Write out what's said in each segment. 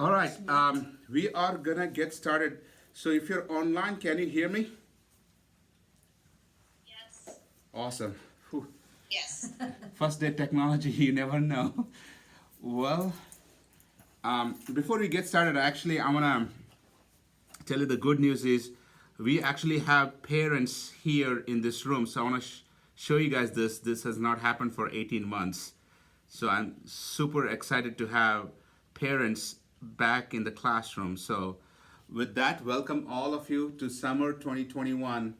All right, we are gonna get started. So if you're online, can you hear me? Yes. Awesome. Whew. Yes. First day technology, you never know. Well, before we get started, actually, I wanna tell you the good news is we actually have parents here in this room. So I wanna show you guys this. This has not happened for 18 months. So I'm super excited to have parents back in the classroom. So with that, welcome all of you to summer 2021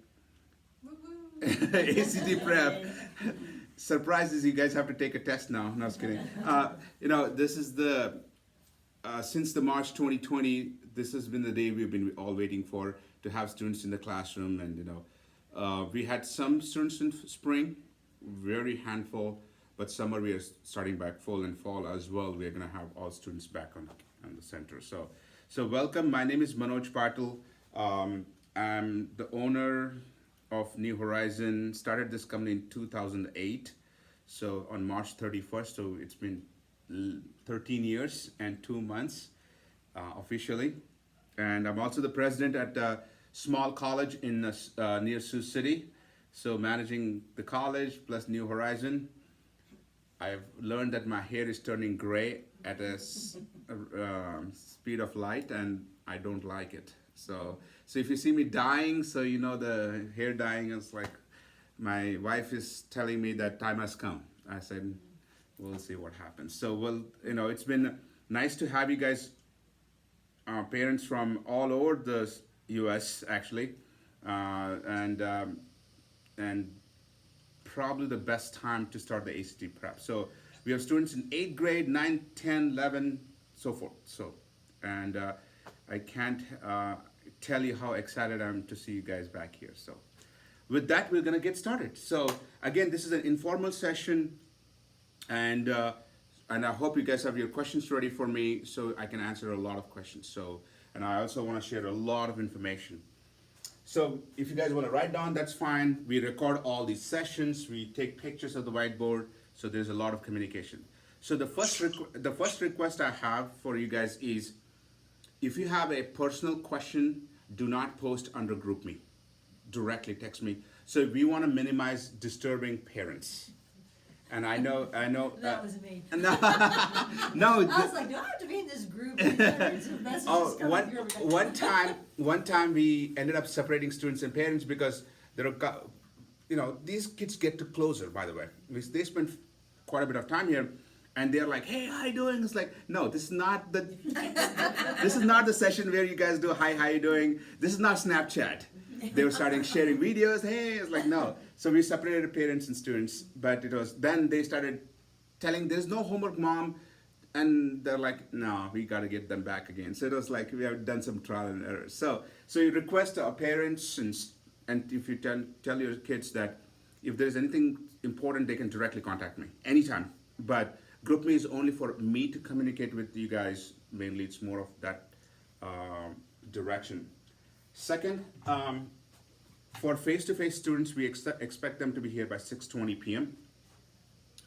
ACT prep. Surprise is you guys have to take a test now. No, I was kidding. This is the since the March 2020. This has been the day we've been all waiting for to have students in the classroom, and we had some students in spring, very handful, but summer we are starting back full, and fall as well. We are going to have all students back on the center. So welcome. My name is Manoj Patil. I'm the owner of New Horizon. Started this company in 2008. So on March 31st. So it's been 13 years and 2 months officially. And I'm also the president at a small college in near Sioux City. So managing the college plus New Horizon. I've learned that my hair is turning gray at a speed of light, and I don't like it. So if you see me dyeing, so you know the hair dyeing is like, my wife is telling me that time has come. I said, we'll see what happens. So it's been nice to have you guys, parents from all over the U.S. actually, and probably the best time to start the ACT prep. So we have students in 8th grade, 9, 10, 11, so forth. And I can't tell you how excited I am to see you guys back here. So with that, we're gonna get started. So again, this is an informal session, and I hope you guys have your questions ready for me so I can answer a lot of questions. And I also wanna share a lot of information. So if you guys want to write down, that's fine. We record all these sessions. We take pictures of the whiteboard. So there's a lot of communication. So the first request I have for you guys is, if you have a personal question, do not post under GroupMe. Directly text me. So we want to minimize disturbing parents. And I know. That was me. No, I was like, do I have to be in this group? One time we ended up separating students and parents because these kids get to closer. By the way, they spend quite a bit of time here, and they're like, "Hey, how you doing?" It's like, no, this is not the session where you guys do, "Hi, how you doing?" This is not Snapchat. They were starting sharing videos. Hey, it's like, no. So we separated parents and students, but then they started telling, "There's no homework, Mom," and they're like, "No, we got to get them back again." So it was like we have done some trial and error. So you request our parents, and if you tell your kids that if there's anything important, they can directly contact me anytime. But GroupMe is only for me to communicate with you guys. Mainly, it's more of that direction. Second, for face-to-face students, we expect them to be here by 6:20 p.m.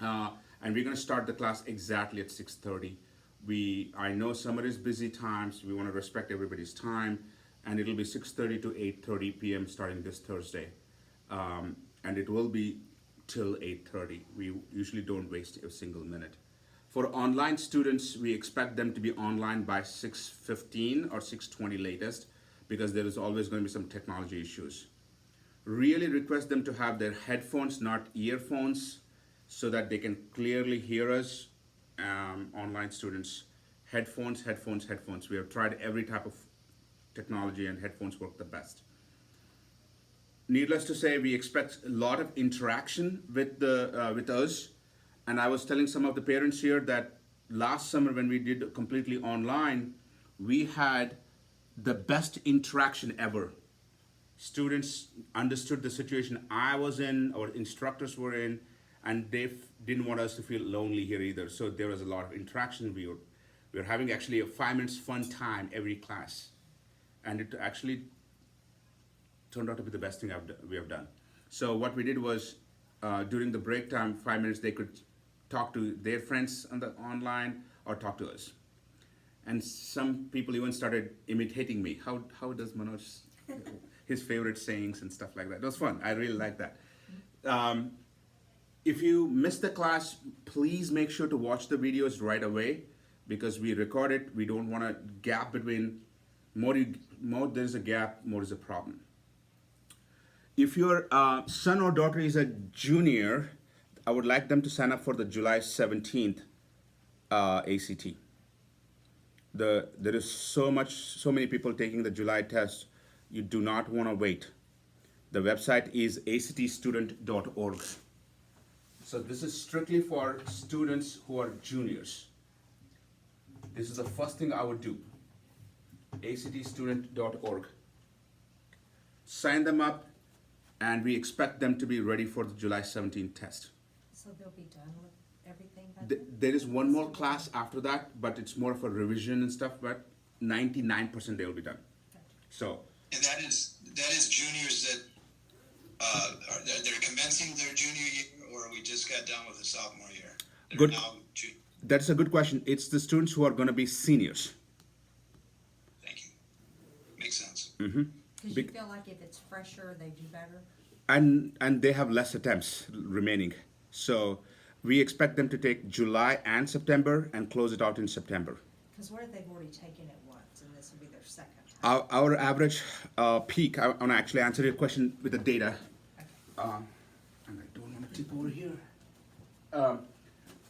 And we're going to start the class exactly at 6:30. I know summer is busy times. We want to respect everybody's time, and it'll be 6:30 to 8:30 p.m. starting this Thursday, and it will be till 8:30. We usually don't waste a single minute. For online students, we expect them to be online by 6:15 or 6:20 latest, because there is always going to be some technology issues. Really request them to have their headphones, not earphones, so that they can clearly hear us. Online students, headphones. We have tried every type of technology, and headphones work the best. Needless to say, we expect a lot of interaction with us. And I was telling some of the parents here that last summer when we did completely online, we had the best interaction ever. Students understood the situation I was in, our instructors were in, and they didn't want us to feel lonely here either. So there was a lot of interaction. We were having actually a 5 minutes fun time every class, and it actually turned out to be the best thing we have done. So what we did was, during the break time, 5 minutes, they could talk to their friends online or talk to us. And some people even started imitating me. How does Manoj, his favorite sayings and stuff like that. It was fun. I really like that. Um, if you miss the class, please make sure to watch the videos right away because we record it. We don't want a gap between more there's a gap, more is a problem. If your son or daughter is a junior, I would like them to sign up for the July 17th ACT. There is so many people taking the July test. You do not want to wait. The website is actstudent.org. So this is strictly for students who are juniors. This is the first thing I would do. actstudent.org. Sign them up, and we expect them to be ready for the July 17th test. So they'll be done with everything by then? There is one more class after that, but it's more of a revision and stuff, but 99% they will be done. Gotcha. So, And that is juniors that they're commencing their junior year, or we just got done with the sophomore year. They're Good. Now, that's a good question. It's the students who are going to be seniors. thank you. Makes sense. Because you Big- feel like if it's fresher, they do better? And they have less attempts remaining. So we expect them to take July and September and close it out in September. Because what if they've already taken it once and this will be their second time? Our average peak, I want to actually answer your question with the data. Okay. And I don't want to tip over here.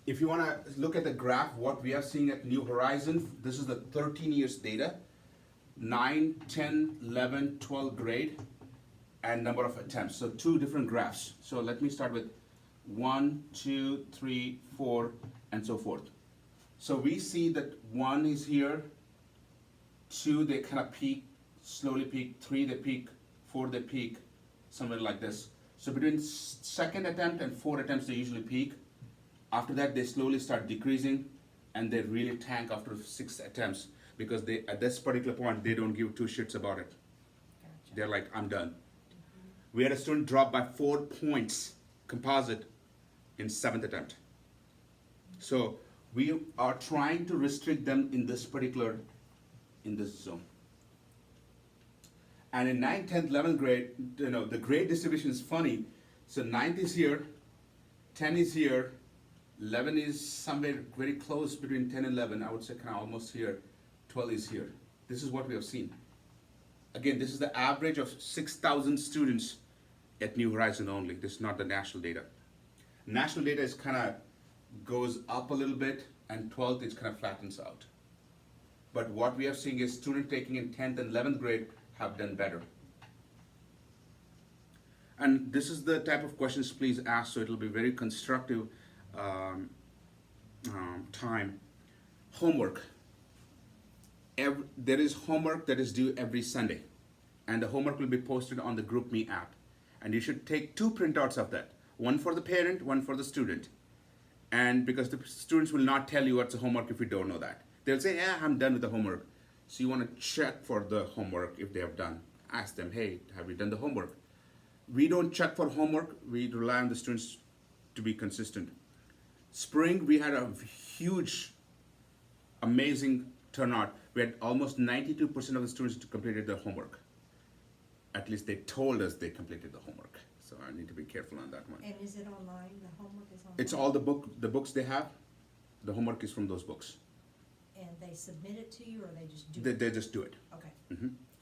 If you want to look at the graph, what we are seeing at New Horizons, this is the 13 years data, 9, 10, 11, 12 grade, and number of attempts. So two different graphs. So let me start with 1, 2, 3, 4, and so forth. So we see that 1 is here, 2 they kind of peak, slowly peak, 3 they peak, 4 they peak, somewhere like this. So between second attempt and 4 attempts they usually peak. After that they slowly start decreasing and they really tank after 6 attempts because they at this particular point they don't give two shits about it. Gotcha. They're like, I'm done. We had a student drop by 4 points composite in 7th attempt. So we are trying to restrict them in this zone. And in 9th, 10th, 11th grade, the grade distribution is funny. So 9th is here, 10 is here, 11 is somewhere very close between 10 and 11. I would say kind of almost here, 12 is here. This is what we have seen. Again, this is the average of 6,000 students at New Horizon only. This is not the national data. National data is kind of goes up a little bit, and 12th it kind of flattens out. But what we are seeing is students taking in 10th and 11th grade have done better. And this is the type of questions please ask, so it'll be very constructive time. Homework. There is homework that is due every Sunday, and the homework will be posted on the GroupMe app. And you should take 2 printouts of that, one for the parent, one for the student. And because the students will not tell you what's the homework if you don't know that. They'll say, yeah, I'm done with the homework. So you want to check for the homework if they have done. Ask them, hey, have you done the homework? We don't check for homework. We rely on the students to be consistent. Spring, we had a huge, amazing turnout. We had almost 92% of the students completed their homework. At least they told us they completed the homework. So I need to be careful on that one. And is it online? The homework is online? It's all the books they have. The homework is from those books. And they submit it to you or they just do it? They just do it. Okay.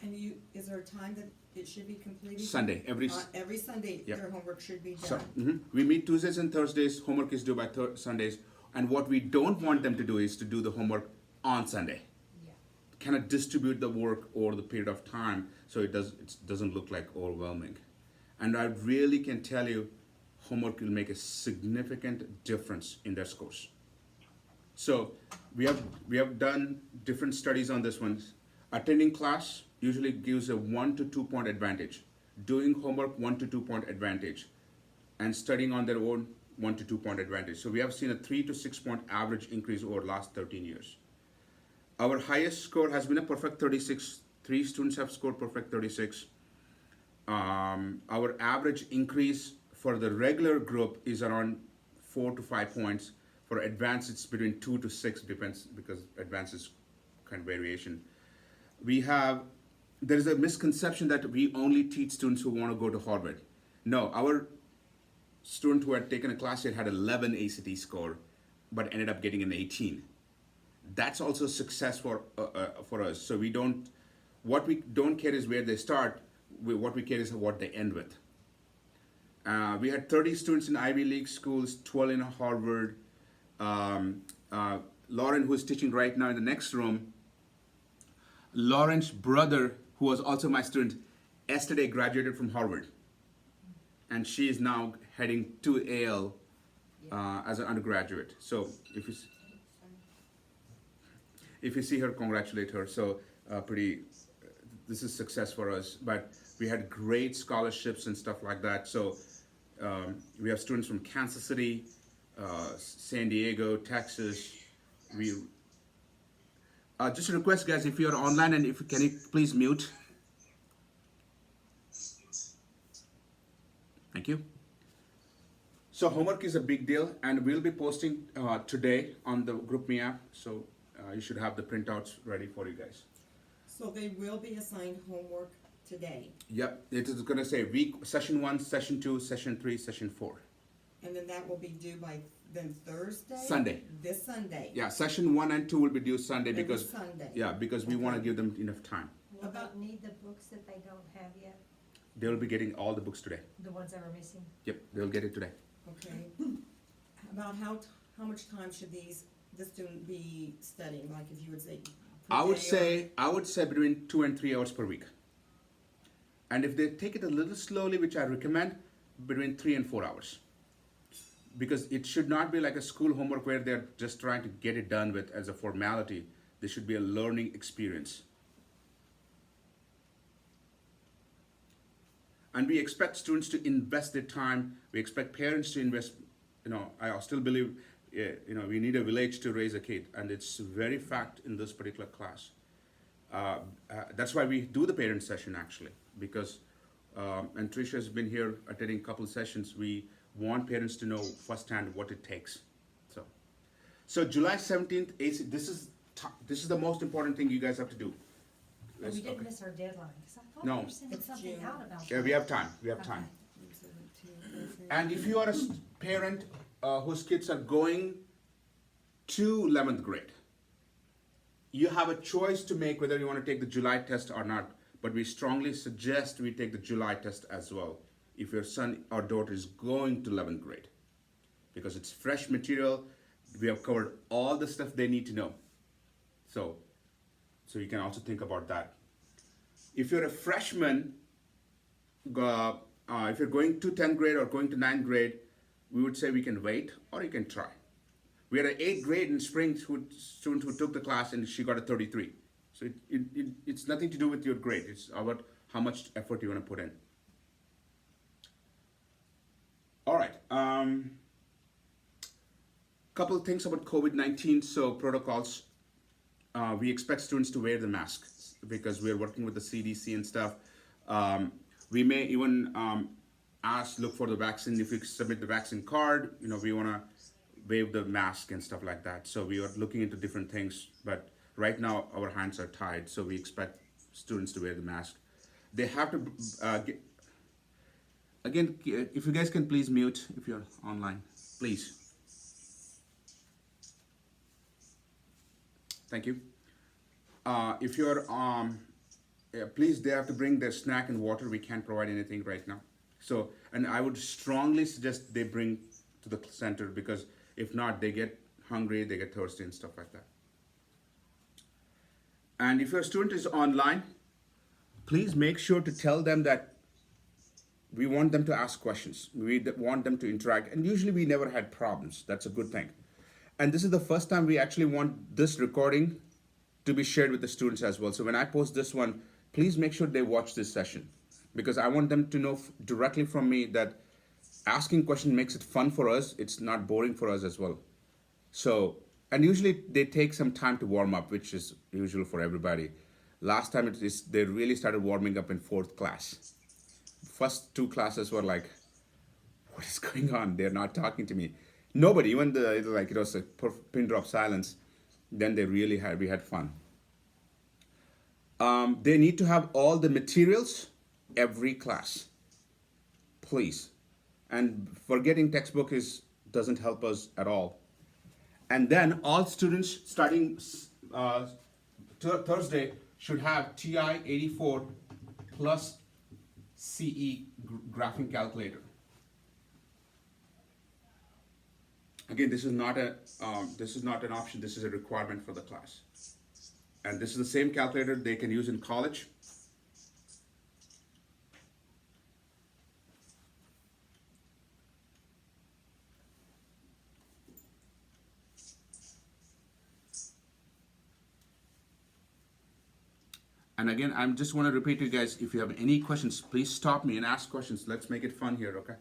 And is there a time that it should be completed? Sunday, every Every Sunday, Yeah. their homework should be So, done. we meet Tuesdays and Thursdays. Homework is due by Sundays. And what we don't want them to do is to do the homework on Sunday. Yeah. Kind of distribute the work over the period of time so it doesn't look like overwhelming. And I really can tell you, homework will make a significant difference in their scores. So we have done different studies on this one. Attending class usually gives a 1 to 2 point advantage. Doing homework, 1 to 2 point advantage. And studying on their own, 1 to 2 point advantage. So we have seen a 3 to 6 point average increase over the last 13 years. Our highest score has been a perfect 36. 3 students have scored perfect 36. Our average increase for the regular group is around 4 to 5 points. For advanced, it's between 2 to 6, depends, because advanced is kind of variation. There is a misconception that we only teach students who want to go to Harvard. No, our student who had taken a class here had 11 ACT score, but ended up getting an 18. That's also success for us. So what we don't care is where they start. What we care is what they end with. We had 30 students in Ivy League schools, 12 in Harvard. Lauren, who is teaching right now in the next room, Lauren's brother, who was also my student, yesterday graduated from Harvard. And she is now heading to AL as an undergraduate. So if you see her, congratulate her. So this is success for us. But we had great scholarships and stuff like that. So we have students from Kansas City, San Diego, Texas. Just a request, guys, if you're online and can you please mute? Thank you. So homework is a big deal, and we'll be posting today on the GroupMe app. So you should have the printouts ready for you guys. So they will be assigned homework today, Yep, it is going to say session 1, session 2, session 3, session 4. and then that will be due by then Thursday? Sunday. This Sunday? Yeah, session 1 and 2 will be due Sunday Every because Sunday. because we want to give them enough time. Will About- they need the books that they don't have yet, They will be getting all the books today. the ones that were missing? Yep, they'll get it today. Okay. About how much time should this student be studying, like if you would say? per I would day or- say between 2 and 3 hours per week. And if they take it a little slowly, which I recommend, between 3 and 4 hours. Because it should not be like a school homework where they're just trying to get it done with as a formality. This should be a learning experience. And we expect students to invest their time. We expect parents to invest. I still believe, we need a village to raise a kid, and it's very fact in this particular class. That's why we do the parent session actually, because and Tricia has been here attending a couple of sessions. We want parents to know firsthand what it takes. So July 17th, this is the most important thing you guys have to do. And we didn't Okay. miss our deadline, because I thought No. we were sending It's something June. out about that. Yeah, we have time. We have time. And if you are a parent whose kids are going to 11th grade, you have a choice to make whether you want to take the July test or not. But we strongly suggest we take the July test as well if your son or daughter is going to 11th grade, because it's fresh material. We have covered all the stuff they need to know. So you can also think about that. If you're a freshman, if you're going to 10th grade or going to 9th grade, we would say we can wait or you can try. We had an 8th grade in spring student who took the class and she got a 33. So it's nothing to do with your grade. It's about how much effort you want to put in. All right. Couple of things about COVID-19. So protocols. We expect students to wear the mask because we're working with the CDC and stuff. We may even look for the vaccine. If you submit the vaccine card, we want to waive the mask and stuff like that. So we are looking into different things, but right now our hands are tied. So we expect students to wear the mask. They have to, again, if you guys can please mute if you're online, please. Thank you. If you're, please, they have to bring their snack and water. We can't provide anything right now. So, and I would strongly suggest they bring to the center, because if not, they get hungry, they get thirsty and stuff like that. And if your student is online, please make sure to tell them that we want them to ask questions. We want them to interact. And usually we never had problems. That's a good thing. And this is the first time we actually want this recording to be shared with the students as well. So when I post this one, please make sure they watch this session, because I want them to know directly from me that asking questions makes it fun for us. It's not boring for us as well. So, and usually they take some time to warm up, which is usual for everybody. Last time they really started warming up in 4th class. First 2 classes were like, what is going on? They're not talking to me. Nobody, even it was a pin drop silence. Then we had fun. They need to have all the materials every class, please. And forgetting textbook doesn't help us at all. And then all students starting Thursday should have TI 84 plus CE graphing calculator. Again, this is not an option. This is a requirement for the class. And this is the same calculator they can use in college. And again, I just want to repeat to you guys, if you have any questions, please stop me and ask questions. Let's make it fun here, okay?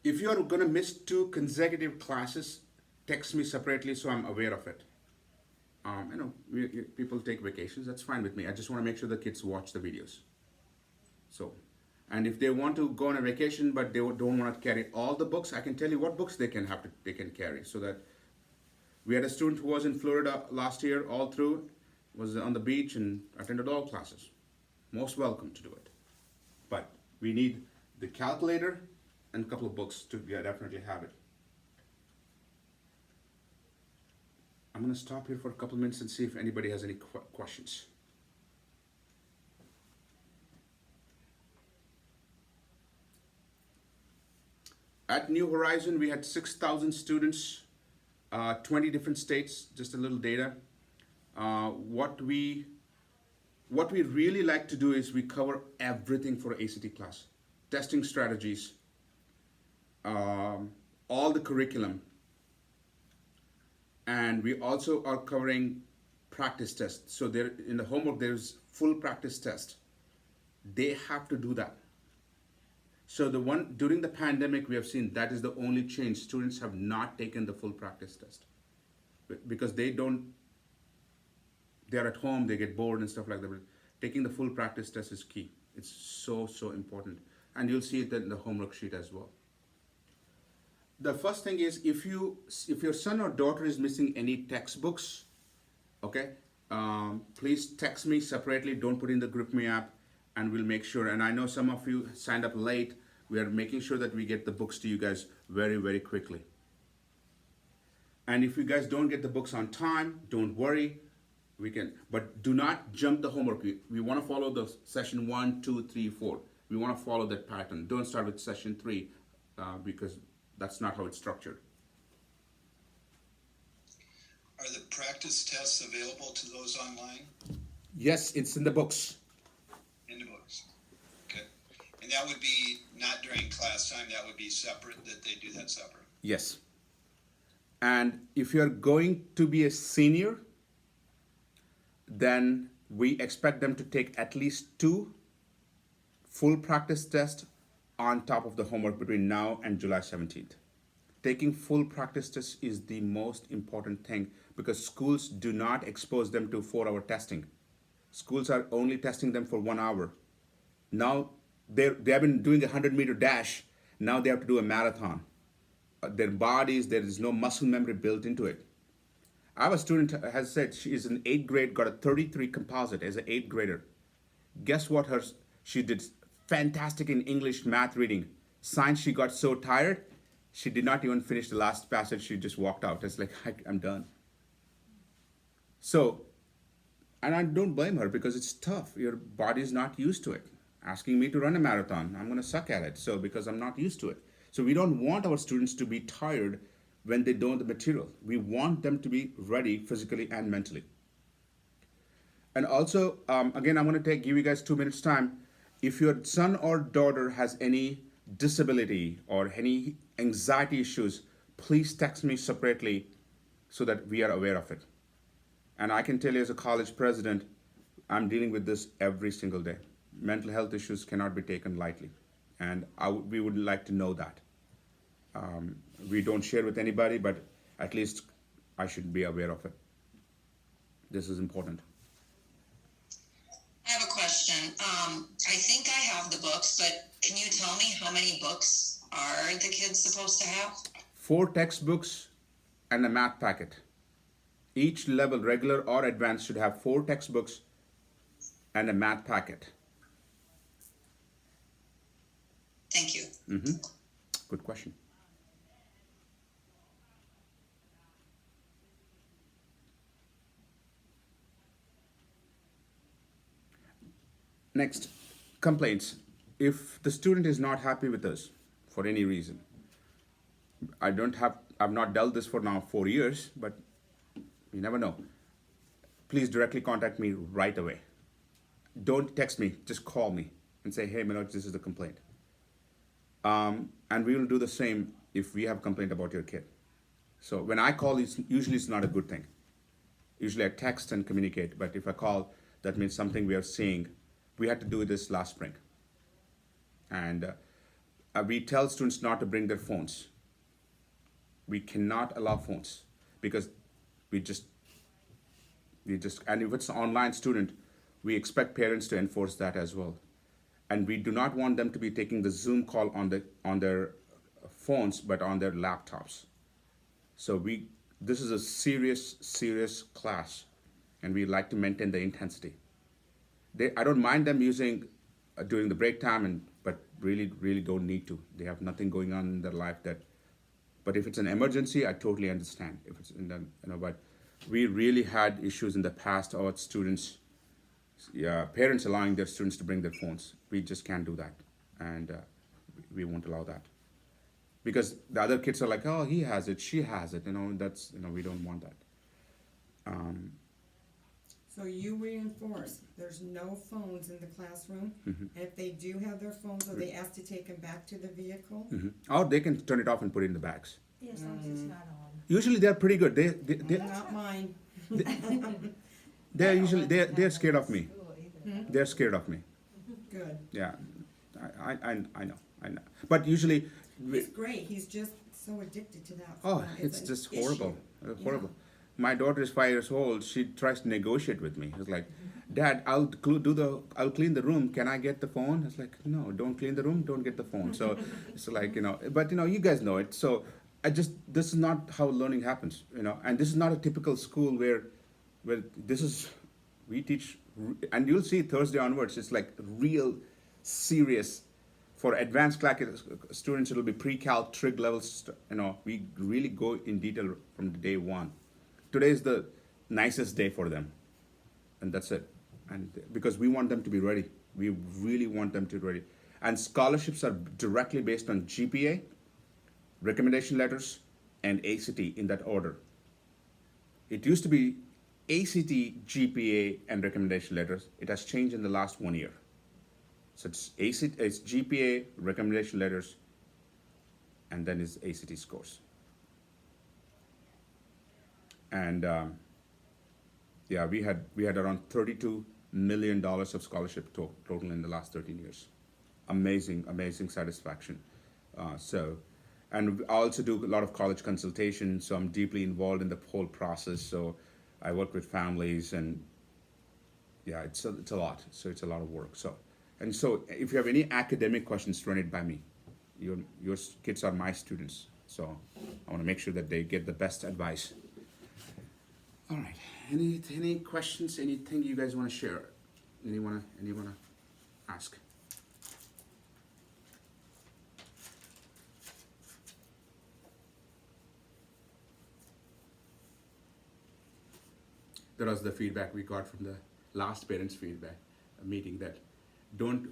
If you are going to miss 2 consecutive classes, text me separately so I'm aware of it. People take vacations, that's fine with me. I just want to make sure the kids watch the videos. So, and if they want to go on a vacation but they don't want to carry all the books, I can tell you what books they can carry. So that we had a student who was in Florida last year, all through, was on the beach and attended all classes. Most welcome to do it. But we need the calculator and a couple of books to definitely have it. I'm going to stop here for a couple of minutes and see if anybody has any questions. At New Horizon, we had 6,000 students, 20 different states, just a little data. What we really like to do is we cover everything for ACT class. Testing strategies, all the curriculum, and we also are covering practice tests. So there in the homework there's full practice test. They have to do that. So the one during the pandemic we have seen that is the only change. Students have not taken the full practice test because they're at home, they get bored and stuff like that. But taking the full practice test is key. It's so important, and you'll see it in the homework sheet as well. The first thing is if your son or daughter is missing any textbooks, okay, please text me separately. Don't put in the GroupMe app, and we'll make sure. And I know some of you signed up late. We are making sure that we get the books to you guys very quickly. And if you guys don't get the books on time, don't worry. But do not jump the homework. We want to follow the session 1, 2, 3, 4. We want to follow that pattern. Don't start with session 3 because that's not how it's structured. Are the practice tests available to those online? Yes, it's in the books. In the books. Okay. And that would be not during class time, that would be separate, that they do that separate? Yes. And if you're going to be a senior, then we expect them to take at least 2 full practice tests on top of the homework between now and July 17th. Taking full practice tests is the most important thing because schools do not expose them to 4-hour testing. Schools are only testing them for 1 hour. Now they have been doing a 100-meter dash. Now they have to do a marathon. Their bodies, there is no muscle memory built into it. I have a student has said she is in 8th grade, got a 33 composite as an 8th grader. Guess what? She did fantastic in English, math, reading. Science, she got so tired, she did not even finish the last passage. She just walked out. It's like, I'm done. So, and I don't blame her because it's tough. Your body's not used to it. Asking me to run a marathon, I'm going to suck at it. So, because I'm not used to it. So we don't want our students to be tired when they don't the material. We want them to be ready physically and mentally. And also, again, I'm going to give you guys 2 minutes time. If your son or daughter has any disability or any anxiety issues, please text me separately so that we are aware of it. And I can tell you as a college president, I'm dealing with this every single day. Mental health issues cannot be taken lightly. And we would like to know that. We don't share with anybody, but at least I should be aware of it. This is important. I have a question. I think I have the books, but can you tell me how many books are the kids supposed to have? 4 textbooks and a math packet. Each level, regular or advanced, should have 4 textbooks and a math packet. Thank you. Good question. Next, complaints. If the student is not happy with us for any reason, I've not dealt this for now 4 years, but you never know. Please directly contact me right away. Don't text me, just call me and say, hey, Manoj, this is the complaint. And we will do the same if we have a complaint about your kid. So when I call, usually it's not a good thing. Usually I text and communicate, but if I call, that means something we are seeing. We had to do this last spring. And we tell students not to bring their phones. We cannot allow phones because we just, and if it's an online student, we expect parents to enforce that as well. And we do not want them to be taking the Zoom call on their phones, but on their laptops. So this is a serious class, and we like to maintain the intensity. I don't mind them using during the break time, but really don't need to. They have nothing going on in their life but if it's an emergency, I totally understand. If it's but we really had issues in the past about students, parents allowing their students to bring their phones. We just can't do that, and we won't allow that because the other kids are like, oh, he has it, she has it. That's we don't want that. So you reinforce, there's no phones in the classroom, and if they do have their phones, are they asked to take them back to the vehicle? Or they can turn it off and put it in the bags. Yeah, as long as it's not on. Usually they're pretty good. Not mine. They're scared of me. School either. They're scared of me. Good. Yeah, I know. But usually, He's great, he's just so addicted to that oh, phone. it's an just issue. horrible, horrible. My daughter is 5 years old. She tries to negotiate with me. It's like, Dad, I'll clean the room. Can I get the phone? It's like, no, don't clean the room. Don't get the phone. So it's like, but you guys know it. So this is not how learning happens, and this is not a typical school where we teach, and you'll see Thursday onwards, it's like real serious. For advanced class students, it'll be pre-calc, trig levels, we really go in detail from day one. Today is the nicest day for them, and that's it. And because we want them to be ready, we really want them to be ready. And scholarships are directly based on GPA, recommendation letters, and ACT in that order. It used to be ACT, GPA, and recommendation letters. It has changed in the last 1 year. So it's GPA, recommendation letters, and then it's ACT scores. And we had around $32 million of scholarship total in the last 13 years. Amazing satisfaction. And I also do a lot of college consultation, so I'm deeply involved in the whole process. So I work with families, and it's a lot. So it's a lot of work. So if you have any academic questions, run it by me. Your kids are my students, so I want to make sure that they get the best advice. All right. Any questions? Anything you guys want to share? Anyone to ask? That was the feedback we got from the last parents' feedback meeting, that don't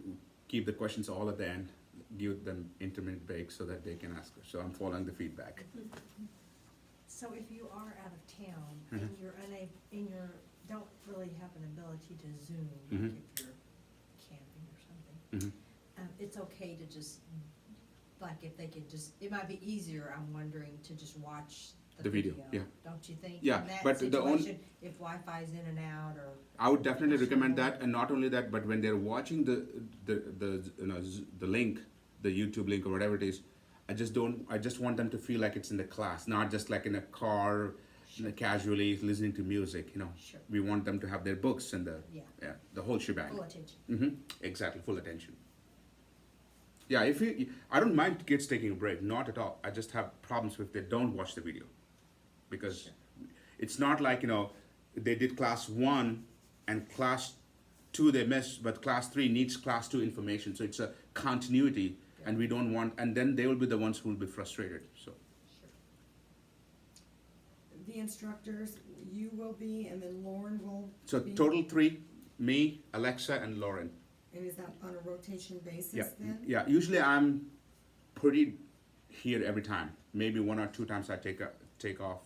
keep the questions all at the end. Give them intermittent breaks so that they can ask. So I'm following the feedback. So if you are out of town and you're don't really have an ability to Zoom, like if you're camping or something, it's okay to just, like if they could just, it might be easier, I'm wondering, to just watch the video. Yeah. Don't you think? Yeah, In that but situation, if Wi-Fi's in and out, or I would definitely recommend that, and not only that, but when they're watching the link, the YouTube link or whatever it is, I just want them to feel like it's in the class, not just like in a car, casually listening to music, Sure. we want them to have their books and the whole shebang. Full attention. Exactly, full attention. Yeah, I don't mind kids taking a break, not at all. I just have problems if they don't watch the video, because it's not like they did class 1 and class 2 they missed, but class 3 needs class 2 information. So it's a continuity, and we don't want, and then they will be the ones who will be frustrated. So Sure. The instructors, you will be, and then Lauren will be? total 3: me, Alexa, and Lauren. And is that on a rotation basis Yeah, then? yeah. Usually I'm pretty here every time. Maybe 1 or 2 times I take off,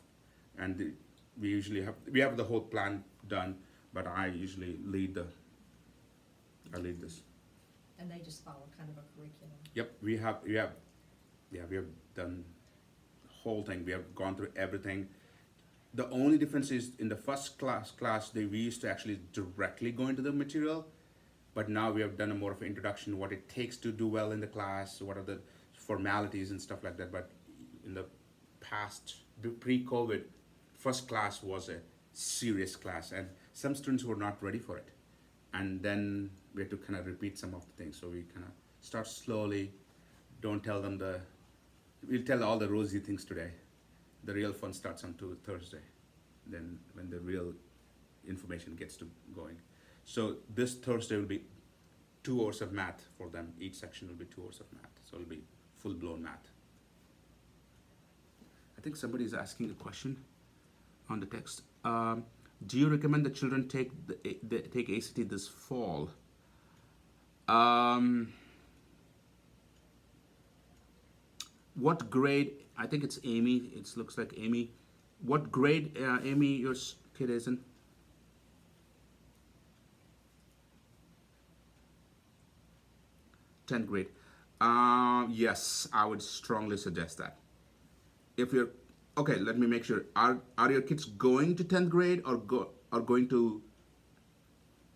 and we have the whole plan done. But I usually lead this. And they just follow kind of a curriculum. Yep, we have done the whole thing. We have gone through everything. The only difference is in the first class we used to actually directly go into the material, but now we have done a more of an introduction, what it takes to do well in the class, what are the formalities and stuff like that. But in the past, pre-COVID, first class was a serious class, and some students were not ready for it. And then we had to kind of repeat some of the things. So we kind of start slowly, don't tell them we'll tell all the rosy things today. The real fun starts on Thursday, then when the real information gets to going. So this Thursday will be 2 hours of math for them. Each section will be 2 hours of math. So it'll be full-blown math. I think somebody is asking a question on the text. Do you recommend the children take take ACT this fall? What grade? I think it's Amy. It looks like Amy. What grade, Amy, your kid is in? Tenth grade. Yes, I would strongly suggest that. If you're okay, let me make sure. Are your kids going to 10th grade or going to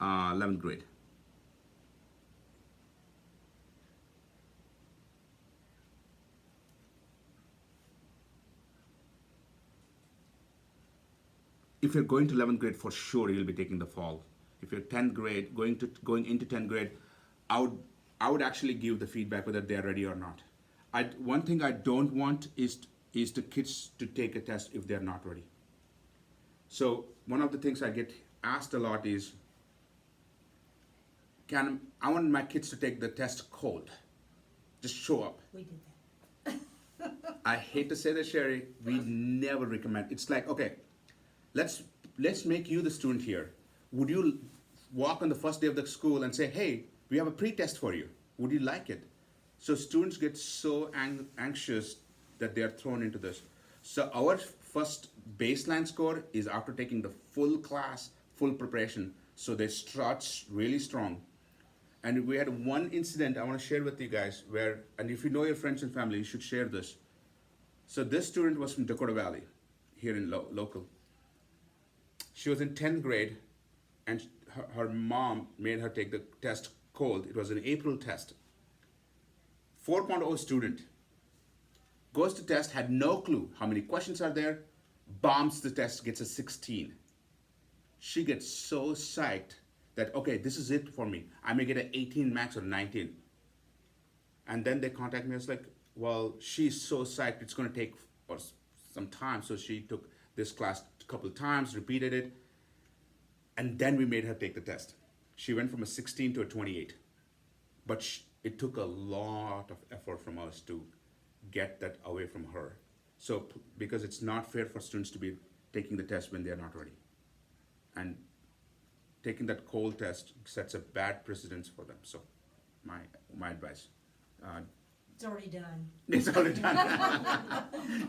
11th grade? If you're going to 11th grade, for sure you'll be taking the fall. If you're 10th grade, going into 10th grade, I would actually give the feedback whether they're ready or not. One thing I don't want is the kids to take a test if they're not ready. So one of the things I get asked a lot is, I want my kids to take the test cold. Just show up. We did that. I hate to say that, Sherry, we never recommend. It's like, okay, let's make you the student here. Would you walk on the first day of the school and say, hey, we have a pre-test for you. Would you like it? So students get so anxious that they are thrown into this. So our first baseline score is after taking the full class, full preparation. So they start really strong. And we had one incident I want to share with you guys where, and if you know your friends and family, you should share this. So this student was from Dakota Valley, here in local. She was in 10th grade, and her mom made her take the test cold. It was an April test. 4.0 student. Goes to test, had no clue how many questions are there, bombs the test, gets a 16. She gets so psyched that, okay, this is it for me. I may get an 18 max or 19. And then they contact me. I was like, well, she's so psyched, it's going to take some time. So she took this class a couple of times, repeated it, and then we made her take the test. She went from a 16 to a 28. But it took a lot of effort from us to get that away from her. So, because it's not fair for students to be taking the test when they're not ready. And taking that cold test sets a bad precedence for them. So, my advice. It's already done. It's already done.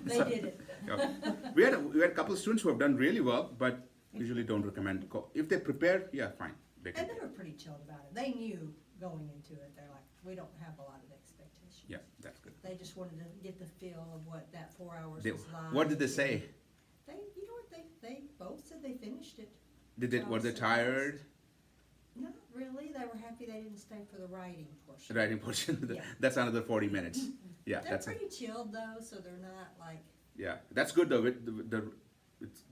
They did it. Yeah. We had a couple of students who have done really well, but usually don't recommend. If they prepare, yeah, fine. They can. And they were pretty chilled about it. They knew going into it, they're like, we don't have a lot of expectations. Yeah, that's good. They just wanted to get the feel of what that 4 hours They, was like. what did they say? They, you know what, they both said they finished it. Were they tired? Not really. They were happy they didn't stay for the writing portion. The writing portion. Yeah. That's another 40 minutes. Yeah, They're that's pretty chilled though, so they're not like, yeah. That's good though.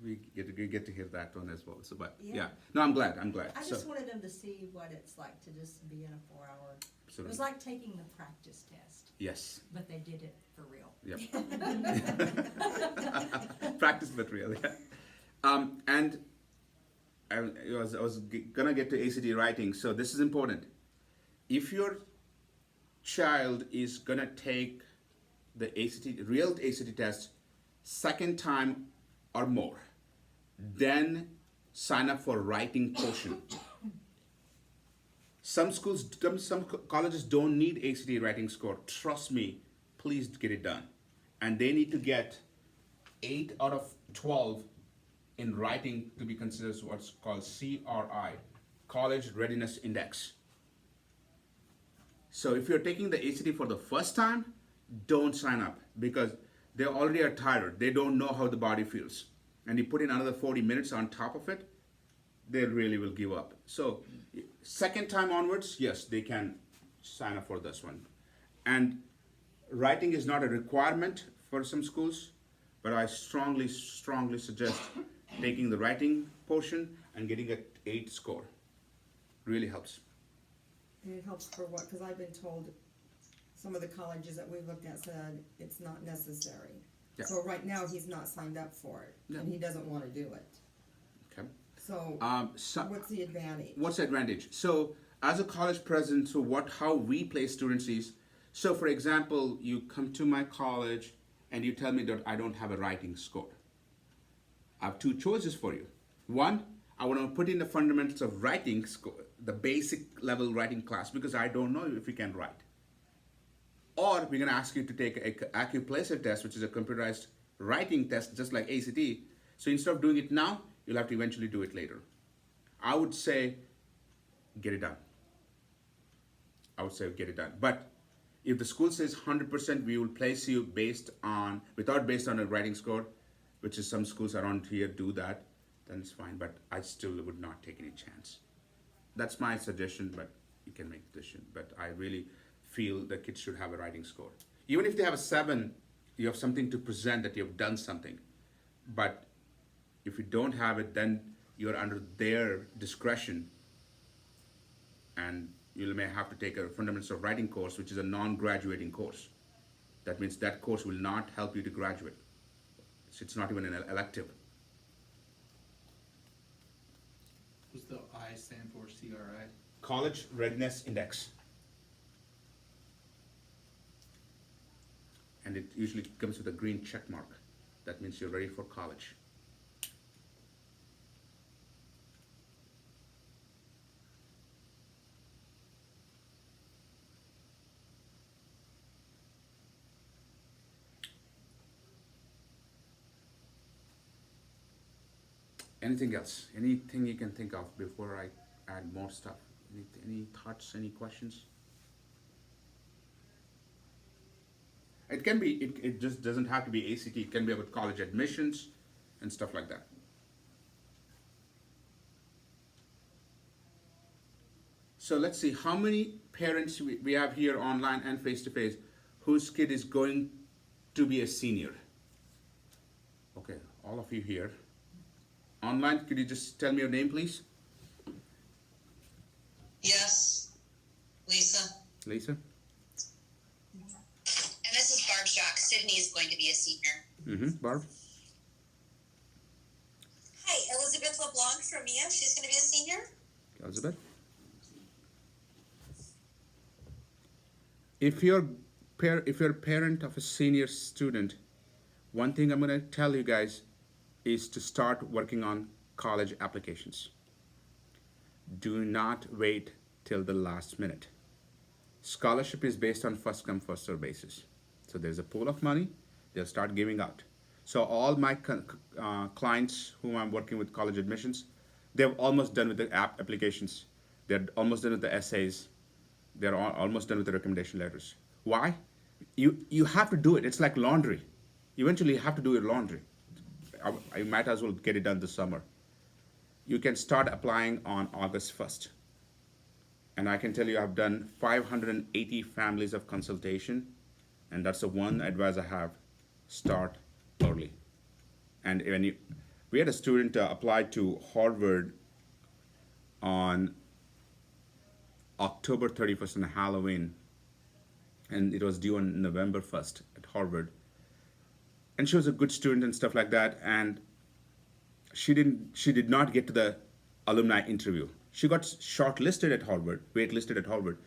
we get to hear that one as well. So, but yeah, Yeah. no, I'm glad. I'm glad. I So, just wanted them to see what it's like to just be in a 4 hour. It absolutely. was like taking the practice test, Yes. but they did it for real. Yep. Practice material. Yeah. And I was gonna get to ACT writing, so this is important. If your child is gonna take the real ACT test second time or more, then sign up for writing portion. Some colleges don't need ACT writing score. Trust me, please get it done. And they need to get 8 out of 12 in writing to be considered what's called CRI, College Readiness Index. So if you're taking the ACT for the first time, don't sign up because they already are tired. They don't know how the body feels. And you put in another 40 minutes on top of it, they really will give up. So second time onwards, yes, they can sign up for this one. And writing is not a requirement for some schools, but I strongly suggest taking the writing portion and getting an 8 score. Really helps. And it helps for what, because I've been told, some of the colleges that we've looked at said it's not necessary. Yeah. So right now, he's not signed up for it, and he doesn't wanna do it. Okay. So, So what's the advantage? what's the advantage? So as a college president, so how we place students is, so for example, you come to my college and you tell me that I don't have a writing score. I have 2 choices for you. One, I want to put in the fundamentals of writing score, the basic level writing class, because I don't know if you can write. Or we're going to ask you to take a AccuPlacer test, which is a computerized writing test, just like ACT. So instead of doing it now, you'll have to eventually do it later. I would say, get it done. I would say get it done. But if the school says 100%, we will place you based on a writing score, which is some schools around here do that, then it's fine. But I still would not take any chance. That's my suggestion, but you can make the decision. But I really feel the kids should have a writing score. Even if they have a 7, you have something to present that you've done something. But if you don't have it, then you're under their discretion, and you may have to take a fundamentals of writing course, which is a non-graduating course. That means that course will not help you to graduate. So it's not even an elective. What's the I stand for, CRI? College Readiness Index. And it usually comes with a green check mark. That means you're ready for college. Anything else? Anything you can think of before I add more stuff? Any thoughts, any questions? It can be, it just doesn't have to be ACT. It can be about college admissions and stuff like that. So let's see how many parents we have here online and face-to-face whose kid is going to be a senior. Okay, all of you here. Online, could you just tell me your name, please? Yes, Lisa. Lisa? And this is Barb Shock. Sydney is going to be a senior. Barb? Hi, Elizabeth LeBlanc from Mia. She's going to be a senior. Elizabeth? If you're a parent of a senior student, one thing I'm going to tell you guys is to start working on college applications. Do not wait till the last minute. Scholarship is based on first come, first serve basis. So there's a pool of money, they'll start giving out. So all my clients whom I'm working with college admissions, they're almost done with the applications. They're almost done with the essays. They're almost done with the recommendation letters. Why? You have to do it. It's like laundry. Eventually you have to do your laundry. I might as well get it done this summer. You can start applying on August 1st. And I can tell you I've done 580 families of consultation, and that's the one advice I have. Start early. And when We had a student apply to Harvard on October 31st on Halloween, and it was due on November 1st at Harvard. And she was a good student and stuff like that, and she did not get to the alumni interview. She got shortlisted at Harvard, waitlisted at Harvard,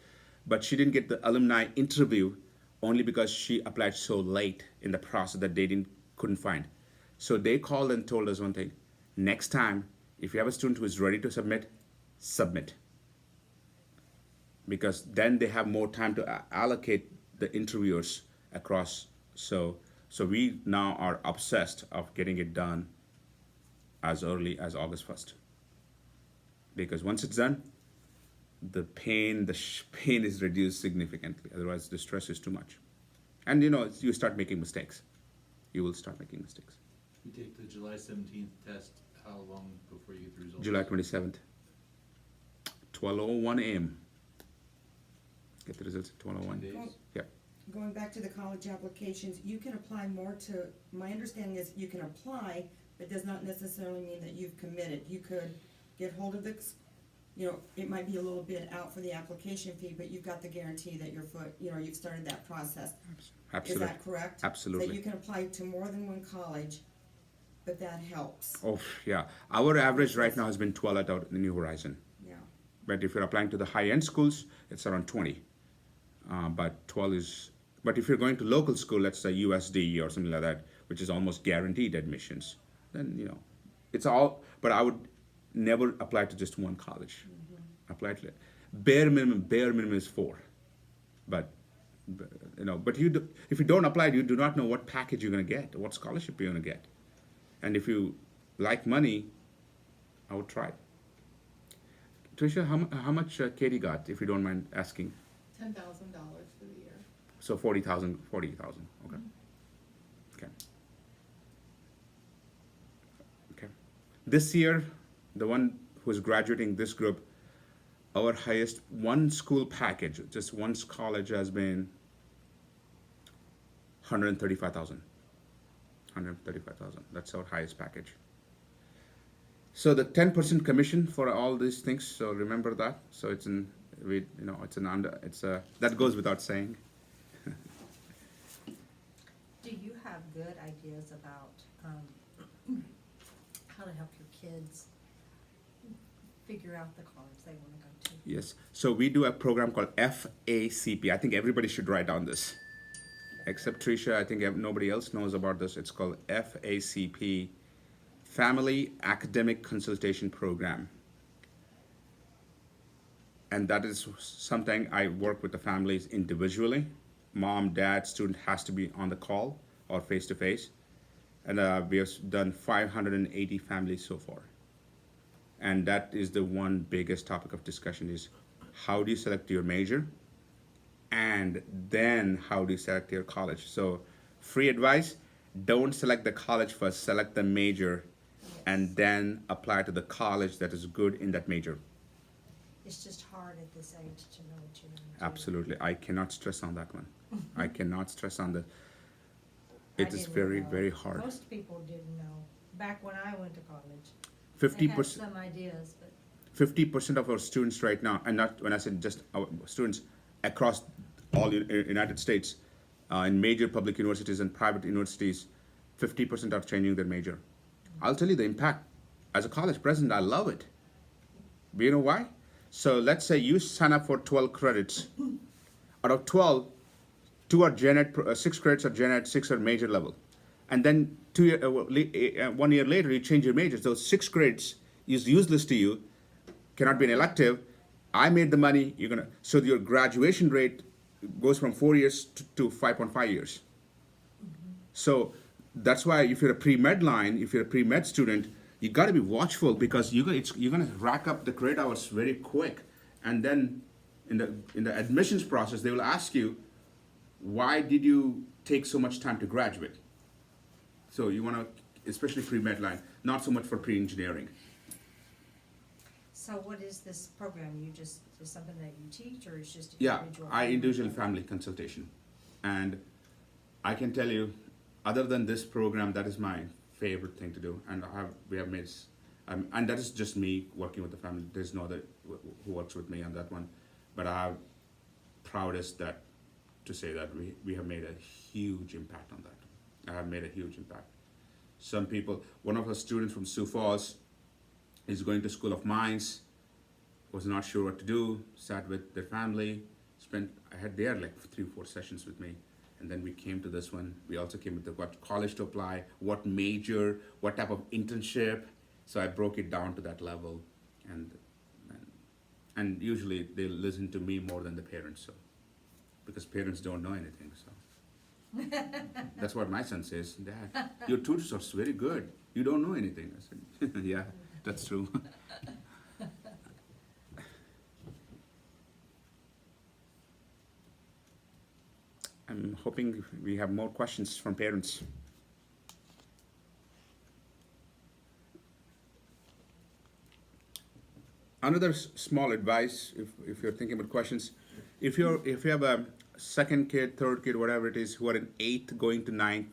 but she didn't get the alumni interview only because she applied so late in the process that they couldn't find. So they called and told us one thing: next time, if you have a student who is ready to submit, submit. Because then they have more time to allocate the interviewers across. So we now are obsessed of getting it done as early as August 1st. Because once it's done, the pain is reduced significantly. Otherwise, the stress is too much. And you start making mistakes. You will start making mistakes. You take the July 17th test, how long before you get the results? July 27th, 12:01 a.m. Get the results at 12:01. Days. Yeah. Going back to the college applications, you can apply more to, my understanding is you can apply, but does not necessarily mean that you've committed. You could get hold of the, it might be a little bit out for the application fee, but you've got the guarantee that you've started that process. Absolutely. Is that correct? Absolutely. That you can apply to more than one college, but that helps. Oh, yeah. Our average right now has been 12 at the New Horizon. Yeah. But if you're applying to the high-end schools, it's around 20. But 12 is, but if you're going to local school, let's say USD or something like that, which is almost guaranteed admissions, then, it's all, but I would never apply to just one college. Apply to, bare minimum is 4. But if you don't apply, you do not know what package you're going to get, what scholarship you're going to get. And if you like money, I would try. Tricia, how much Katie got, if you don't mind asking? $10,000 for the year. So 40,000, okay. Okay. Okay. This year, the one who's graduating this group, our highest one school package, just one college, has been 135,000. 135,000. That's our highest package. So the 10% commission for all these things. So remember that. So it's that goes without saying. Do you have good ideas about how to help your kids figure out the college they want to go to? Yes. So we do a program called FACP. I think everybody should write down this. Except Tricia, I think nobody else knows about this. It's called FACP, Family Academic Consultation Program. And that is something I work with the families individually. Mom, dad, student has to be on the call or face-to-face. And we have done 580 families so far. And that is the one biggest topic of discussion is how do you select your major? And then how do you select your college? So free advice, don't select the college first, select the major, and then apply to the college that is good in that major. It's just hard at this age to know what you want to do. Absolutely. I cannot stress on that one. I cannot stress on the, I it is didn't very, know. very hard. Most people didn't know. Back when I went to college, 50%. they had some ideas, but 50% of our students right now, and not when I said just our students across all United States, in major public universities and private universities, 50% are changing their major. I'll tell you the impact. As a college president, I love it. Do you know why? So let's say you sign up for 12 credits. Out of 12, 2 are gen ed, 6 credits are gen ed, 6 are major level. And then 1 year later, you change your major. Those 6 credits is useless to you, cannot be an elective. I made the money, so your graduation rate goes from 4 years to 5.5 years. So that's why if you're a pre-med line, if you're a pre-med student, you got to be watchful because you're going to rack up the credit hours very quick. And then in the admissions process, they will ask you, why did you take so much time to graduate? So you want to, especially pre-med line, not so much for pre-engineering. so what is this program? Is something that you teach or is just Yeah, individual? individual family consultation. And I can tell you, other than this program, that is my favorite thing to do, and we have made, and that is just me working with the family. There's no other who works with me on that one, but I'm proudest that to say that we have made a huge impact on that. I have made a huge impact. Some people, one of our students from Sioux Falls is going to School of Mines, was not sure what to do, sat with their family, I had there like 3 or 4 sessions with me. And then we came to this one. We also came with what college to apply, what major, what type of internship. So I broke it down to that level. And usually they listen to me more than the parents, so because parents don't know anything. So that's what my son says. Dad, your tutors are very good. You don't know anything. I said, yeah, that's true. I'm hoping we have more questions from parents. Another small advice, if you're thinking about questions, if you have a second kid, third kid, whatever it is, who are in 8th going to 9th,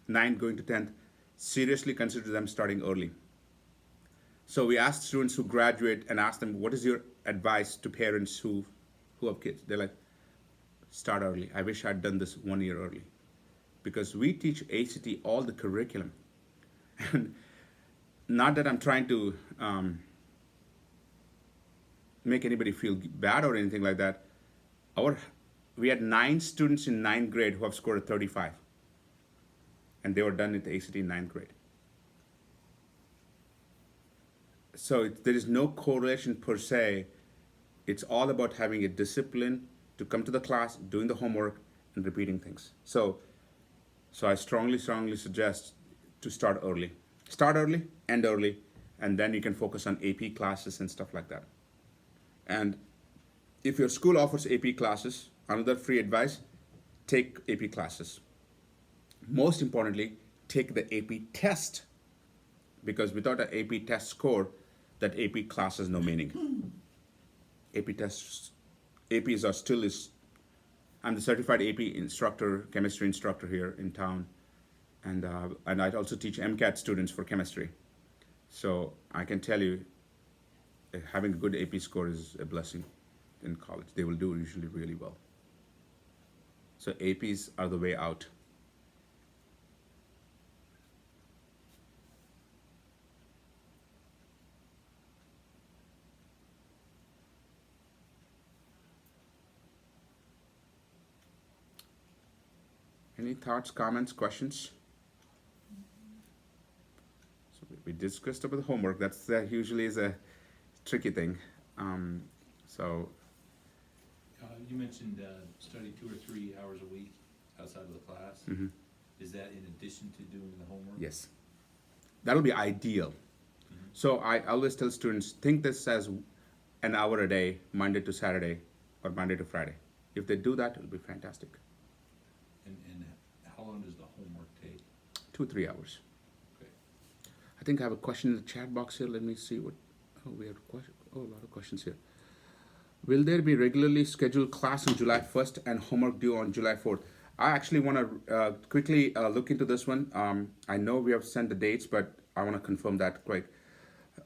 9th going to 10th, seriously consider them starting early. So we asked students who graduate and ask them, what is your advice to parents who have kids? They're like, start early. I wish I'd done this 1 year early. Because we teach ACT all the curriculum. And not that I'm trying to make anybody feel bad or anything like that. We had 9 students in 9th grade who have scored a 35. And they were done with ACT in 9th grade. So there is no correlation per se. It's all about having a discipline to come to the class, doing the homework, and repeating things. So I strongly suggest to start early. Start early, end early, and then you can focus on AP classes and stuff like that. And if your school offers AP classes, another free advice, take AP classes. Most importantly, take the AP test, because without an AP test score, that AP class has no meaning. APs are still I'm the certified AP instructor, chemistry instructor here in town, and I also teach MCAT students for chemistry. So I can tell you, having a good AP score is a blessing in college. They will do usually really well. So APs are the way out. Any thoughts, comments, questions? So we discussed about the homework. That's usually is a tricky thing. You mentioned study 2 or 3 hours a week outside of the class. Mm-hmm. Is that in addition to doing the homework? Yes, that'll be ideal. Mm-hmm. So I always tell students, think this as an hour a day, Monday to Saturday or Monday to Friday. If they do that, it'll be fantastic. And how long does the homework take? 2-3 hours. Okay. I think I have a question in the chat box here. Let me see what. Oh, we have a question. Oh, a lot of questions here. Will there be regularly scheduled class on July 1st and homework due on July 4th? I actually want to quickly look into this one. I know we have sent the dates, but I want to confirm that quick.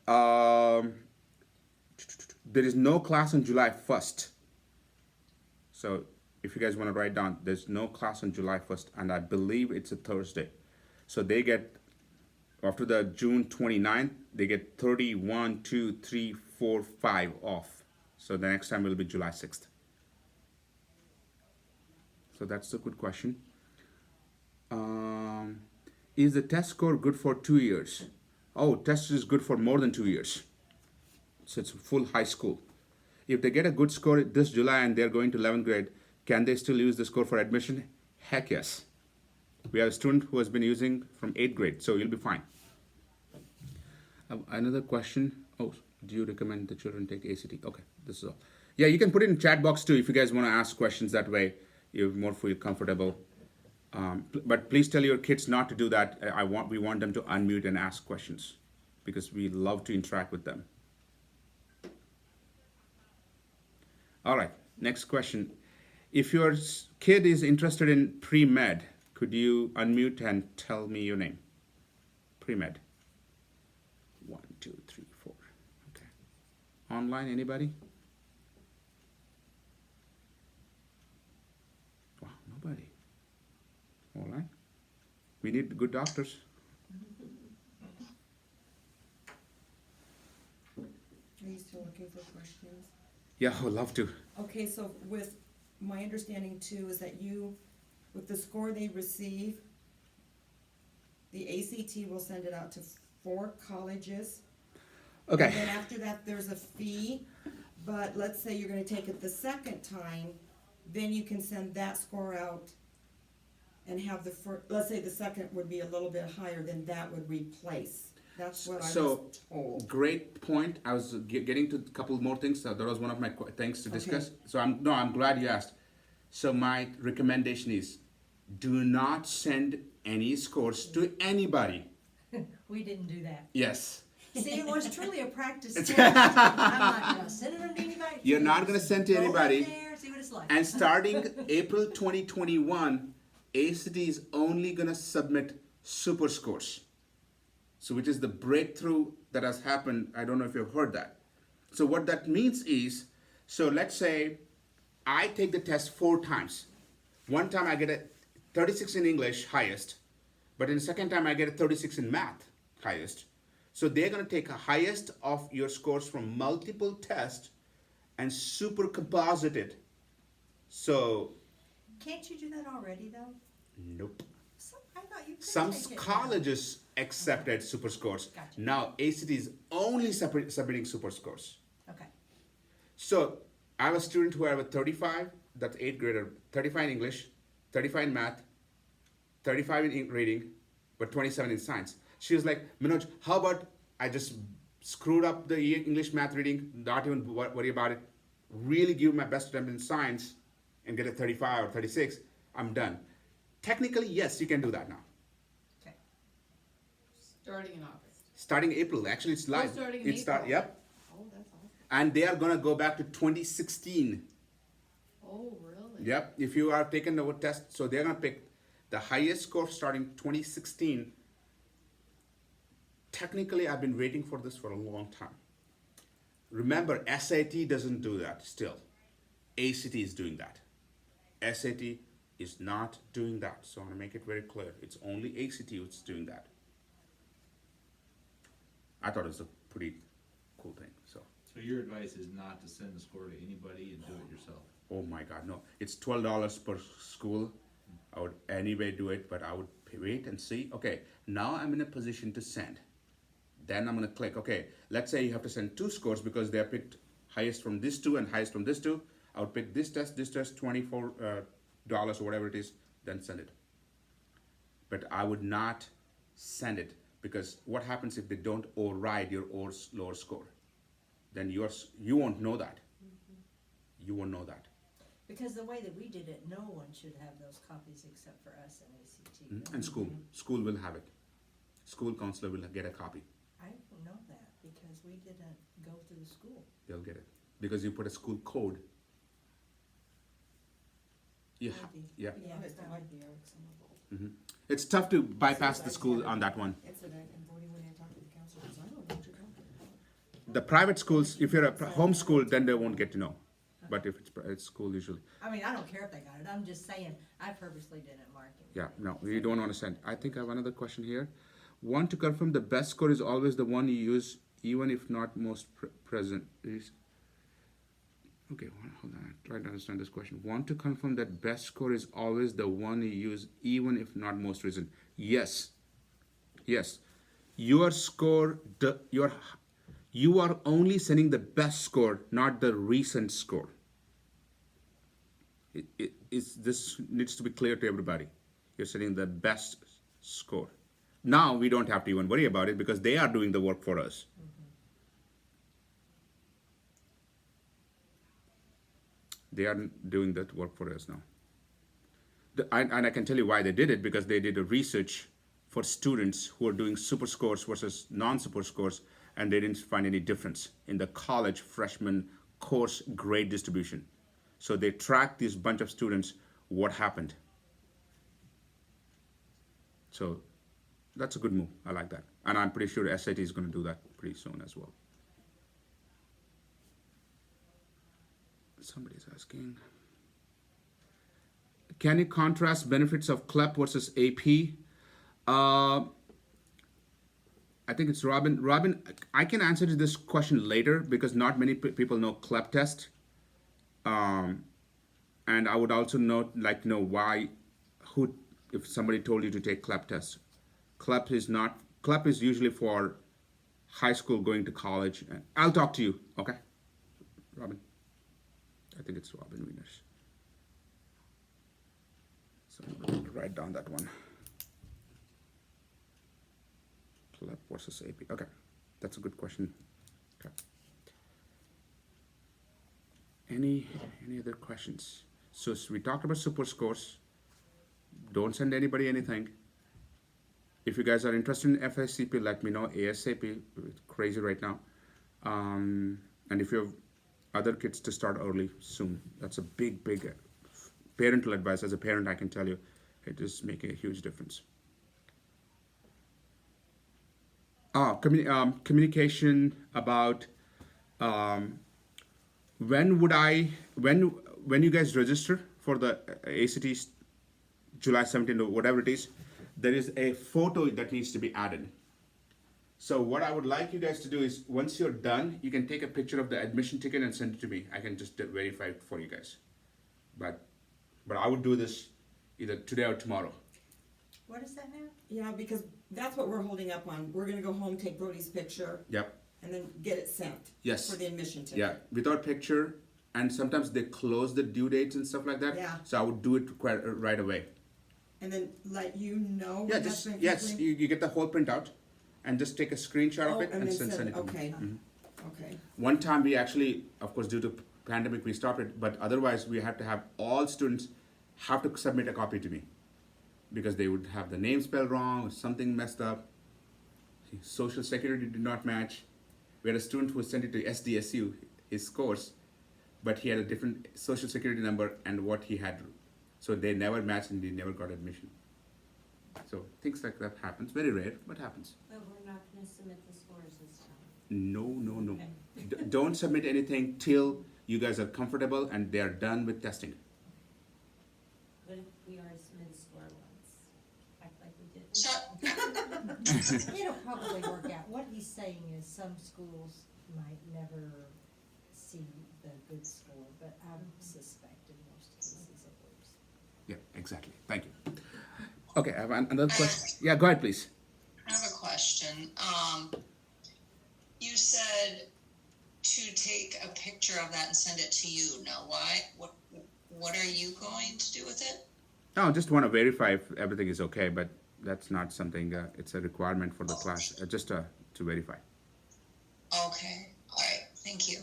There is no class on July 1st. So if you guys want to write down, there's no class on July 1st, and I believe it's a Thursday. So they get, after the June 29th, they get 31, 2, 3, 4, 5 off. So the next time will be July 6th. So that's a good question. Is the test score good for 2 years? Oh, test is good for more than 2 years. So it's full high school. If they get a good score this July and they're going to 11th grade, can they still use the score for admission? Heck yes. We have a student who has been using from 8th grade, so you'll be fine. Another question. Oh, do you recommend the children take ACT? Okay, this is all. Yeah, you can put it in chat box too if you guys want to ask questions that way. You more feel comfortable. But please tell your kids not to do that. We want them to unmute and ask questions because we love to interact with them. All right, next question. If your kid is interested in pre-med, could you unmute and tell me your name, Pre-med. 1, 2, 3, 4. Okay. Online, anybody? Wow, nobody. All right. We need good doctors. Are you still looking for questions? Yeah, I would love to. Okay, so with, my understanding too is that you, with the score they receive, the ACT will send it out to 4 colleges. Okay. And then after that, there's a fee, but let's say you're gonna take it the second time, then you can send that score out and have let's say the second would be a little bit higher, then that would replace. That's what I was told. Great point. I was getting to a couple more things. That was one of my things to discuss. Okay. So I'm glad you asked. So my recommendation is, do not send any scores to anybody. We didn't do that. Yes. See, it was truly a practice test. I'm not gonna send it to anybody. You're not gonna send to Roll it anybody. there, see what it's like. And starting April 2021, ACT is only gonna submit super scores. So which is the breakthrough that has happened. I don't know if you've heard that. So what that means is, so let's say I take the test 4 times. One time I get a 36 in English, highest, but in the second time I get a 36 in math, highest. So they're gonna take a highest of your scores from multiple tests and super composite it. So, Can't you do that already though? nope. I thought you could Some take it. colleges accepted super scores. Gotcha. Now ACT is only submitting super scores. Okay, So I have a student who have a 35, that's 8th grader, 35 in English, 35 in math, 35 in reading, but 27 in science. She was like, Manoj, how about I just screwed up the English math reading, not even worry about it, really give my best attempt in science and get a 35 or 36, I'm done. Technically, yes, you can do that now. okay. Starting in August. Starting April, actually it's live. starting in It April. Yep. Oh, that's awesome. And they are gonna go back to 2016. Oh, really? Yep, if you are taking the test, so they're gonna pick the highest score starting 2016. Technically, I've been waiting for this for a long time. Remember, SAT doesn't do that still. ACT is doing that. SAT is not doing that. So I wanna make it very clear. It's only ACT that's doing that. I thought it was a pretty cool thing, so. So your advice is not to send the score to anybody and do it yourself? Oh my God, no. It's $12 per school. I would anyway do it, but I would wait and see. Okay, now I'm in a position to send. Then I'm gonna click, okay, let's say you have to send 2 scores because they are picked highest from this 2 and highest from this 2. I would pick this test, $24 or whatever it is, then send it. But I would not send it because what happens if they don't override your lower score? Then you won't know that. You won't know that. Because the way that we did it, no one should have those copies except for us and ACT. And school will have it. School counselor will get a copy. I don't know that because we didn't go through the school. They'll get it because you put a school code. Yeah, Maybe. yeah. Yeah, It's that not- might be our It's tough to bypass the school on that one. Incident and voting when you talk to the counselors, I don't know what you're talking about. The private schools, if you're a home school, then they won't get to know. But if it's school, usually. I mean, I don't care if they got it, I'm just saying, I purposely didn't mark it. Yeah, no, you don't want to send. I think I have another question here. Want to confirm the best score is always the one you use, even if not most present. Okay, hold on. Try to understand this question. Want to confirm that best score is always the one you use, even if not most recent. Yes. Yes. Your score, you are only sending the best score, not the recent score. This needs to be clear to everybody. You're sending the best score. Now we don't have to even worry about it because they are doing the work for us. They are doing that work for us now. And I can tell you why they did it, because they did a research for students who are doing super scores versus non-super scores, and they didn't find any difference in the college freshman course grade distribution. So they tracked this bunch of students, what happened. So That's a good move. I like that. And I'm pretty sure SAT is going to do that pretty soon as well. Somebody's asking, can you contrast benefits of CLEP versus AP? I think it's Robin. Robin, I can answer to this question later because not many people know CLEP test. And I would also know why, if somebody told you to take CLEP test. CLEP is usually for high school going to college. And I'll talk to you, okay? Robin. I think it's Robin Wieners. So I'm going to write down that one. CLEP versus AP. Okay, that's a good question. Okay. Any other questions? So we talked about super scores. Don't send anybody anything. If you guys are interested in FSCP, let me know ASAP. It's crazy right now. And if you have other kids to start early soon, that's a big parental advice. As a parent, I can tell you, it is making a huge difference. Communication about when you guys register for the ACT July 17th or whatever it is, there is a photo that needs to be added. So what I would like you guys to do is, once you're done, you can take a picture of the admission ticket and send it to me. I can just verify it for you guys. But I would do this either today or tomorrow. What is that now? Yeah, because that's what we're holding up on. We're gonna go home, take Brody's picture, Yep. and then get it sent. Yes. For the admission ticket. Yeah, without picture, and sometimes they close the due dates and stuff like that. Yeah. So I would do it right away. And then let you know. Yeah, when that's been yes, completed? you get the whole printout, and just take a screenshot of Oh, it and then send it to me. okay. Okay. One time we actually, of course, due to pandemic, we stopped it, but otherwise we had to have all students have to submit a copy to me because they would have the name spelled wrong or something messed up. Social security did not match. We had a student who sent it to SDSU, his scores, but he had a different social security number and what he had. So they never matched and they never got admission. So things like that happens. Very rare, but happens. But we're not gonna submit the scores this time. No. Okay. Don't submit anything till you guys are comfortable and they are done with testing. But if we already submitted the score once, act like we did. Shut. It'll probably work out. What he's saying is some schools might never see the good score, but I suspect in most cases it works. Yeah, exactly. Thank you. Okay, I have another question. Yeah, go ahead, please. I have a question. You said to take a picture of that and send it to you. Now, why? What are you going to do with it? No, just want to verify if everything is okay, but that's not something, it's a requirement for the class, just to verify. Okay. All right. Thank you.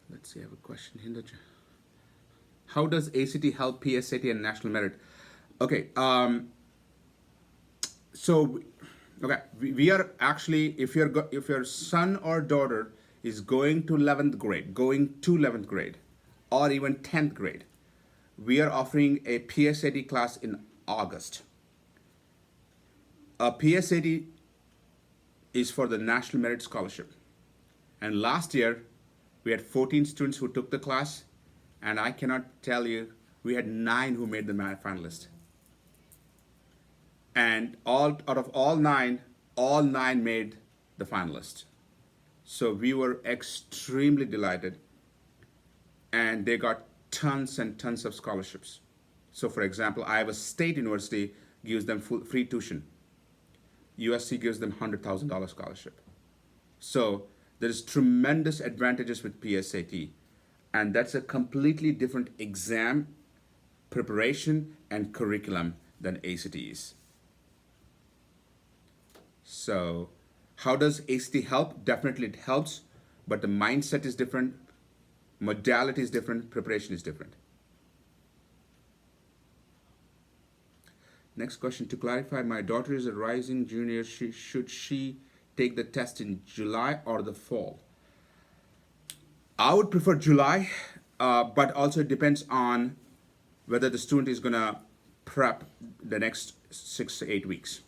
Let's see, I have a question in the chat. How does ACT help PSAT and National Merit? Okay, we are actually, if your son or daughter is going to 11th grade, or even 10th grade, we are offering a PSAT class in August. A PSAT is for the National Merit Scholarship. And last year, we had 14 students who took the class, and I cannot tell you, we had 9 who made the finalist. And out of all nine made the finalist. So we were extremely delighted, and they got tons and tons of scholarships. So for example, Iowa State University gives them free tuition. USC gives them $100,000 scholarship. So there's tremendous advantages with PSAT, and that's a completely different exam preparation and curriculum than ACT is. So how does ACT help? Definitely it helps, but the mindset is different, modality is different, preparation is different. Next question, to clarify, my daughter is a rising junior. Should she take the test in July or the fall? I would prefer July, but also it depends on whether the student is gonna prep the next 6 to 8 weeks.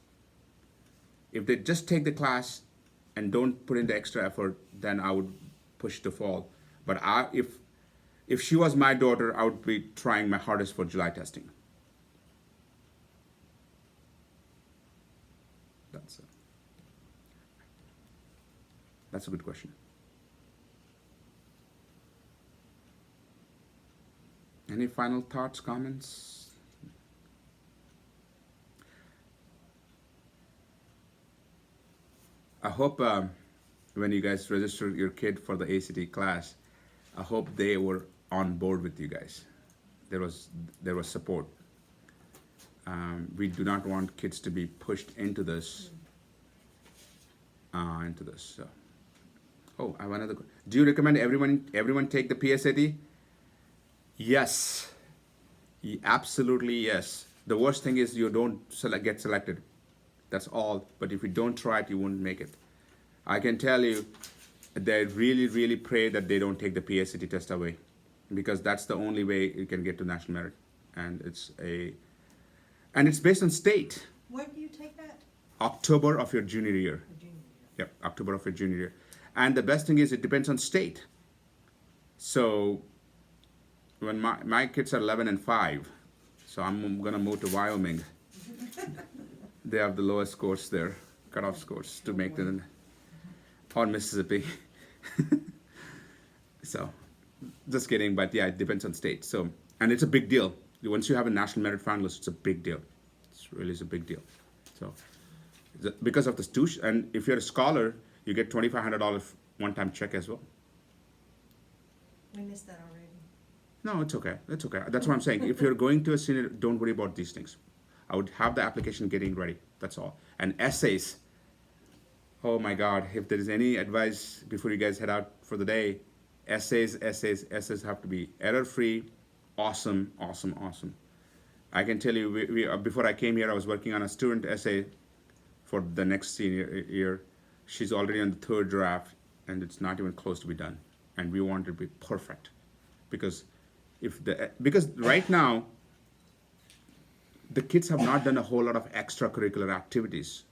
If they just take the class and don't put in the extra effort, then I would push the fall. But if she was my daughter, I would be trying my hardest for July testing. That's a good question. Any final thoughts, comments? I hope when you guys register your kid for the ACT class, I hope they were on board with you guys. There was support. We do not want kids to be pushed into this. So. Oh, I have another. Do you recommend everyone take the PSAT? Yes. Absolutely yes. The worst thing is you don't get selected. That's all. But if you don't try it, you won't make it. I can tell you, they really, really pray that they don't take the PSAT test away, because that's the only way you can get to national merit, and it's based on state. When do you take that? October of your junior year. Or junior year? Yep, October of your junior year. And the best thing is it depends on state. So when my kids are 11 and 5, so I'm gonna move to Wyoming. They have the lowest scores there, cutoff scores to make the, or Mississippi. So just kidding, but yeah, it depends on state. So, and it's a big deal. Once you have a national merit finalist, it's a big deal. It's really a big deal. So because of the tuition, and if you're a scholar, you get $2,500 one-time check as well. We missed that already. No, it's okay. It's okay. That's what I'm saying. If you're going to a senior, don't worry about these things. I would have the application getting ready. That's all. And essays. Oh my God. If there is any advice before you guys head out for the day, essays have to be error-free. Awesome. I can tell you, we before I came here, I was working on a student essay for the next senior year. She's already on the 3rd draft, and it's not even close to be done. And we want it to be perfect, because because right now the kids have not done a whole lot of extracurricular activities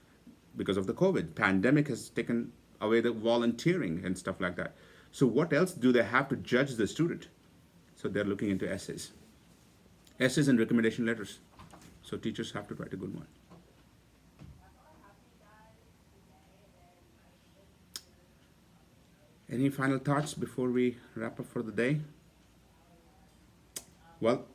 because of the COVID. Pandemic has taken away the volunteering and stuff like that. So what else do they have to judge the student? So they're looking into essays and recommendation letters. So teachers have to write a good one. Any final thoughts before we wrap up for the day? Well,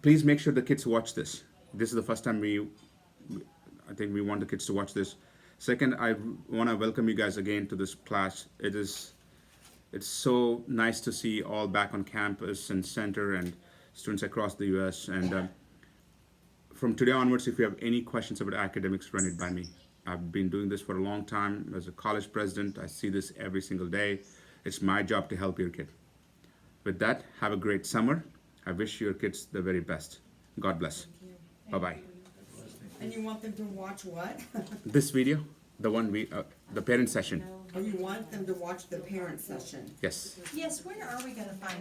please make sure the kids watch this. This is the first time I think we want the kids to watch this. Second, I want to welcome you guys again to this class. It's so nice to see all back on campus and center and students across the U.S. And from today onwards, if you have any questions about academics, run it by me. I've been doing this for a long time. As a college president, I see this every single day. It's my job to help your kid. With that, have a great summer. I wish your kids the very best. God bless. Bye-bye. And you want them to watch what? This video, the one the parent session. Or you want them to watch the parent session? Yes. Yes, where are we gonna find